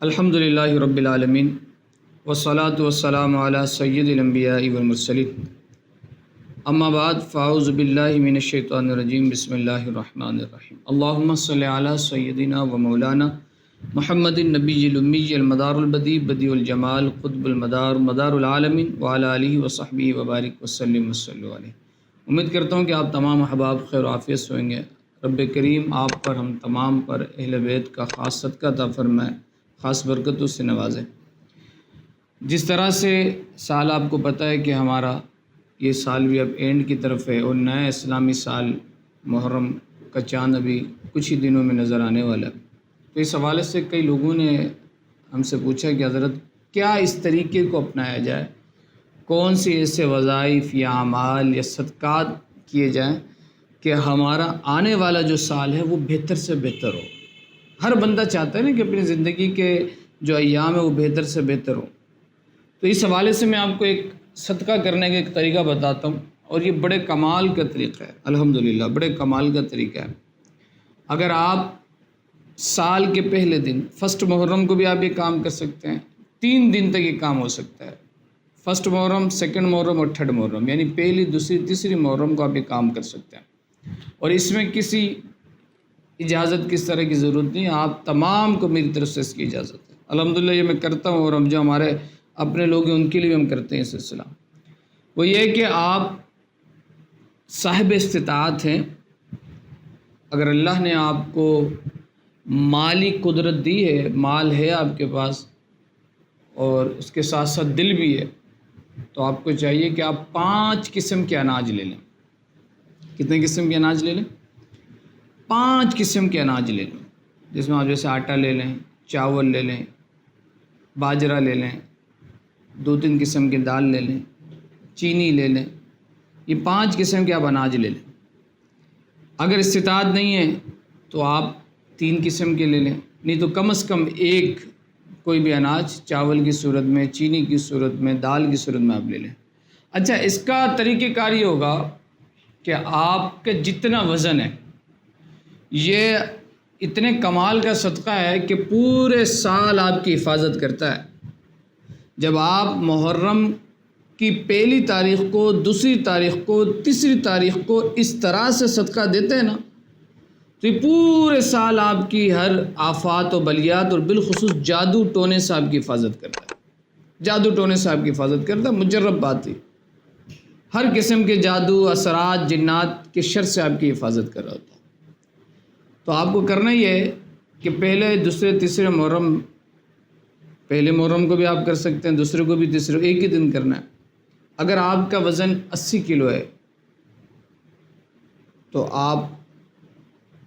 الحمدللہ رب العالمین والصلاة والسلام علی سید الانبیاء والمرسلین اما بعد فاعوذ باللہ من الشیطان الرجیم بسم اللہ الرحمن الرحیم اللہم صلی علی سیدنا و مولانا محمد النبی الامی المدار البدیع بدیع الجمال قطب المدار مدار العالمین وعلی آلہ وصحبہ وبارک وسلم وصلوا علیہ۔ امید کرتا ہوں کہ آپ تمام احباب خیر و عافیت سے ہوئیں گے۔ رب کریم آپ پر ہم تمام پر اہل بیت کا خاص صدقہ عطا فرمائے، خاص برکتوں سے نوازے۔ جس طرح سے سال آپ کو پتہ ہے کہ ہمارا یہ سال بھی اب اینڈ کی طرف ہے اور نیا اسلامی سال محرم کا چاند ابھی کچھ ہی دنوں میں نظر آنے والا ہے۔ تو اس حوالے سے کئی لوگوں نے ہم سے پوچھا کہ حضرت کیا اس طریقے کو اپنایا جائے، کون سی ایسے وظائف یا اعمال یا صدقات کیے جائیں کہ ہمارا آنے والا جو سال ہے وہ بہتر سے بہتر ہو۔ ہر بندہ چاہتا ہے نا کہ اپنی زندگی کے جو ایام ہے وہ بہتر سے بہتر ہو۔ تو اس حوالے سے میں آپ کو ایک صدقہ کرنے کا ایک طریقہ بتاتا ہوں، اور یہ بڑے کمال کا طریقہ ہے، الحمدللہ بڑے کمال کا طریقہ ہے۔ اگر آپ سال کے پہلے دن فرسٹ محرم کو بھی آپ یہ کام کر سکتے ہیں، 3 دن تک یہ کام ہو سکتا ہے۔ فرسٹ محرم، سیکنڈ محرم اور تھرڈ محرم، یعنی پہلی، دوسری، تیسری محرم کو آپ یہ کام کر سکتے ہیں، اور اس میں کسی اجازت کس طرح کی ضرورت نہیں، آپ تمام کو میری طرف سے اس کی اجازت ہے۔ الحمدللہ یہ میں کرتا ہوں، اور ہم جو ہمارے اپنے لوگ ہیں ان کے لیے بھی ہم کرتے ہیں یہ سلسلہ۔ وہ یہ کہ آپ صاحب استطاعت ہیں، اگر اللہ نے آپ کو مالی قدرت دی ہے، مال ہے آپ کے پاس اور اس کے ساتھ ساتھ دل بھی ہے، تو آپ کو چاہیے کہ آپ 5 قسم کے اناج لے لیں۔ کتنے قسم کے اناج لے لیں؟ 5 قسم کے اناج لے لیں، جس میں آپ جیسے آٹا لے لیں، چاول لے لیں، باجرہ لے لیں، 2-3 قسم کی دال لے لیں، چینی لے لیں۔ یہ 5 قسم کے آپ اناج لے لیں۔ اگر استطاعت نہیں ہے تو آپ 3 قسم کے لے لیں، نہیں تو کم از کم ایک کوئی بھی اناج چاول کی صورت میں، چینی کی صورت میں، دال کی صورت میں آپ لے لیں۔ اچھا، اس کا طریقہ کار یہ ہوگا کہ آپ کا جتنا وزن ہے، یہ اتنے کمال کا صدقہ ہے کہ پورے سال آپ کی حفاظت کرتا ہے۔ جب آپ محرم کی پہلی تاریخ کو، دوسری تاریخ کو، تیسری تاریخ کو اس طرح سے صدقہ دیتے ہیں نا، تو یہ پورے سال آپ کی ہر آفات و بلیات اور بالخصوص جادو ٹونے سے آپ کی حفاظت کرتا ہے۔ جادو ٹونے سے آپ کی حفاظت کرتا ہے، مجرب بات ہے۔ ہر قسم کے جادو، اثرات، جنات کے شر سے آپ کی حفاظت کر رہا ہوتا ہے۔ تو آپ کو کرنا یہ ہے کہ پہلے، دوسرے، تیسرے محرم، پہلے محرم کو بھی آپ کر سکتے ہیں، دوسرے کو بھی، تیسرے، ایک ہی دن کرنا ہے۔ اگر آپ کا وزن 80 کلو ہے تو آپ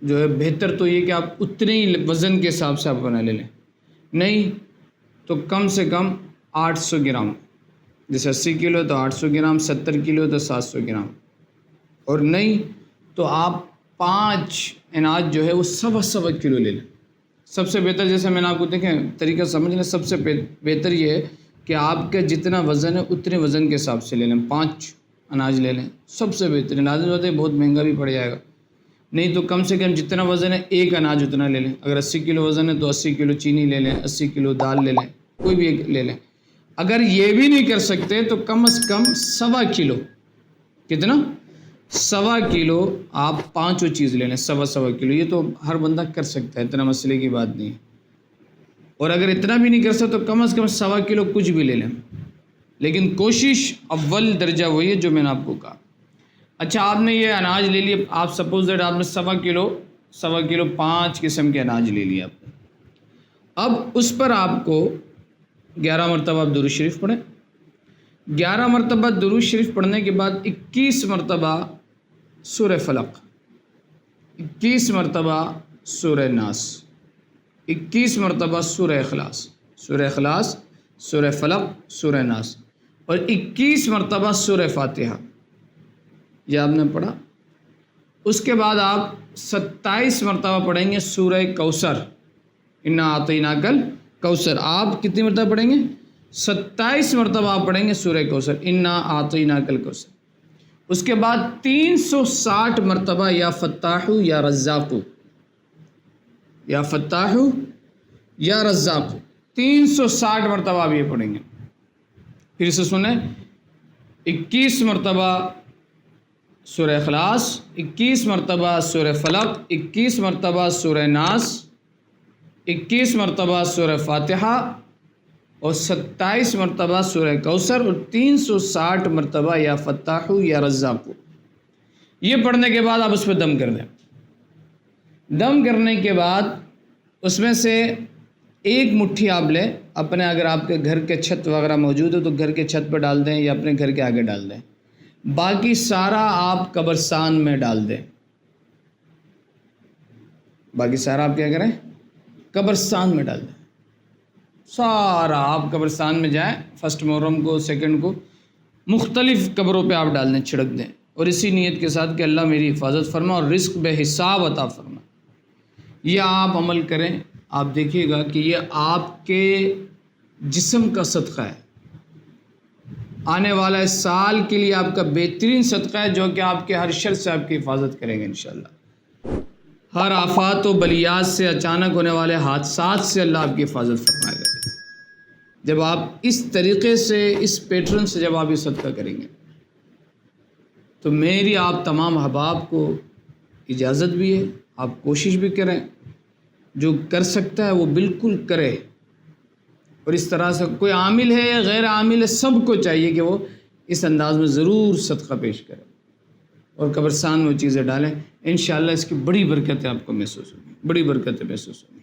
جو ہے بہتر تو یہ کہ آپ اتنے ہی وزن کے حساب سے آپ بنا لے لیں، نہیں تو کم سے کم 800 گرام، جیسے 80 کلو تو 800 گرام، 70 کلو تو 700 گرام، اور نہیں تو آپ 5 اناج جو ہے وہ 1.25 کلو لے لیں۔ سب سے بہتر، جیسے میں نے آپ کو دیکھیں طریقہ سمجھ لیں، سب سے بہتر یہ ہے کہ آپ کا جتنا وزن ہے اتنے وزن کے حساب سے لے لیں، 5 اناج لے لیں، سب سے بہترین۔ لازم ہوتا ہے بہت مہنگا بھی پڑ جائے گا، نہیں تو کم سے کم جتنا وزن ہے ایک اناج اتنا لے لیں۔ اگر 80 کلو وزن ہے تو 80 کلو چینی لے لیں، 80 کلو دال لے لیں، کوئی بھی ایک لے لیں۔ اگر یہ بھی نہیں کر سکتے تو کم از کم 1.25 کلو، کتنا؟ 1.25 کلو آپ 5 چیز لے لیں، 1.25 کلو۔ یہ تو ہر بندہ کر سکتا ہے، اتنا مسئلے کی بات نہیں ہے۔ اور اگر اتنا بھی نہیں کر سکتے تو کم از کم 1.25 کلو کچھ بھی لے لیں، لیکن کوشش اول درجہ وہی ہے جو میں نے آپ کو کہا۔ اچھا، آپ نے یہ اناج لے لیے، آپ سپوز دیٹ آپ نے 1.25 کلو 5 قسم کے اناج لے لیے آپ نے۔ اب اس پر آپ کو 11 مرتبہ آپ درود شریف پڑھیں۔ 11 مرتبہ درود شریف پڑھنے کے بعد 21 مرتبہ سورہ فلق، 21 مرتبہ سورہ ناس، 21 مرتبہ سورہ اخلاص، سورہ اخلاص، سورہ فلق، سورہ ناس، اور 21 مرتبہ سورہ فاتحہ، یہ آپ نے پڑھا۔ اس کے بعد آپ 27 مرتبہ پڑھیں گے سورہ کوثر، انا اعطیناک الکوثر۔ آپ کتنی مرتبہ پڑھیں گے؟ 27 مرتبہ آپ پڑھیں گے سورہ کوثر، انا اعطیناک الکوثر۔ اس کے بعد 360 مرتبہ یا فتاح یا رزاق، یا فتاح یا رزاق، 360 مرتبہ آپ یہ پڑھیں گے. پھر سے سنیں، 21 مرتبہ سورہ اخلاص، 21 مرتبہ سورہ فلق، 21 مرتبہ سورہ ناس، 21 مرتبہ سورہ فاتحہ اور 27 مرتبہ سورہ کوثر اور 360 مرتبہ یا فتاح یا رزاق. یہ پڑھنے کے بعد آپ اس پہ دم کر دیں. دم کرنے کے بعد اس میں سے ایک مٹھی آپ لیں اپنے، اگر آپ کے گھر کے چھت وغیرہ موجود ہے تو گھر کے چھت پہ ڈال دیں یا اپنے گھر کے آگے ڈال دیں. باقی سارا آپ قبرستان میں ڈال دیں. باقی سارا آپ کیا کریں؟ قبرستان میں ڈال دیں. سارا آپ قبرستان میں جائیں، فرسٹ محرم کو، سیکنڈ کو، مختلف قبروں پہ آپ ڈال دیں، چھڑک دیں، اور اسی نیت کے ساتھ کہ اللہ میری حفاظت فرما اور رزق بے حساب عطا فرما. یہ آپ عمل کریں، آپ دیکھیے گا کہ یہ آپ کے جسم کا صدقہ ہے. آنے والا سال کے لیے آپ کا بہترین صدقہ ہے، جو کہ آپ کے ہر شر سے آپ کی حفاظت کریں گے انشاءاللہ. ہر آفات و بلیات سے، اچانک ہونے والے حادثات سے اللہ آپ کی حفاظت فرمائے گا جب آپ اس طریقے سے، اس پیٹرن سے جب آپ یہ صدقہ کریں گے. تو میری آپ تمام احباب کو اجازت بھی ہے، آپ کوشش بھی کریں، جو کر سکتا ہے وہ بالکل کرے. اور اس طرح سے کوئی عامل ہے یا غیر عامل ہے، سب کو چاہیے کہ وہ اس انداز میں ضرور صدقہ پیش کرے اور قبرستان میں وہ چیزیں ڈالیں. انشاءاللہ اس کی بڑی برکتیں آپ کو محسوس ہوں گی، بڑی برکتیں محسوس ہوں گی.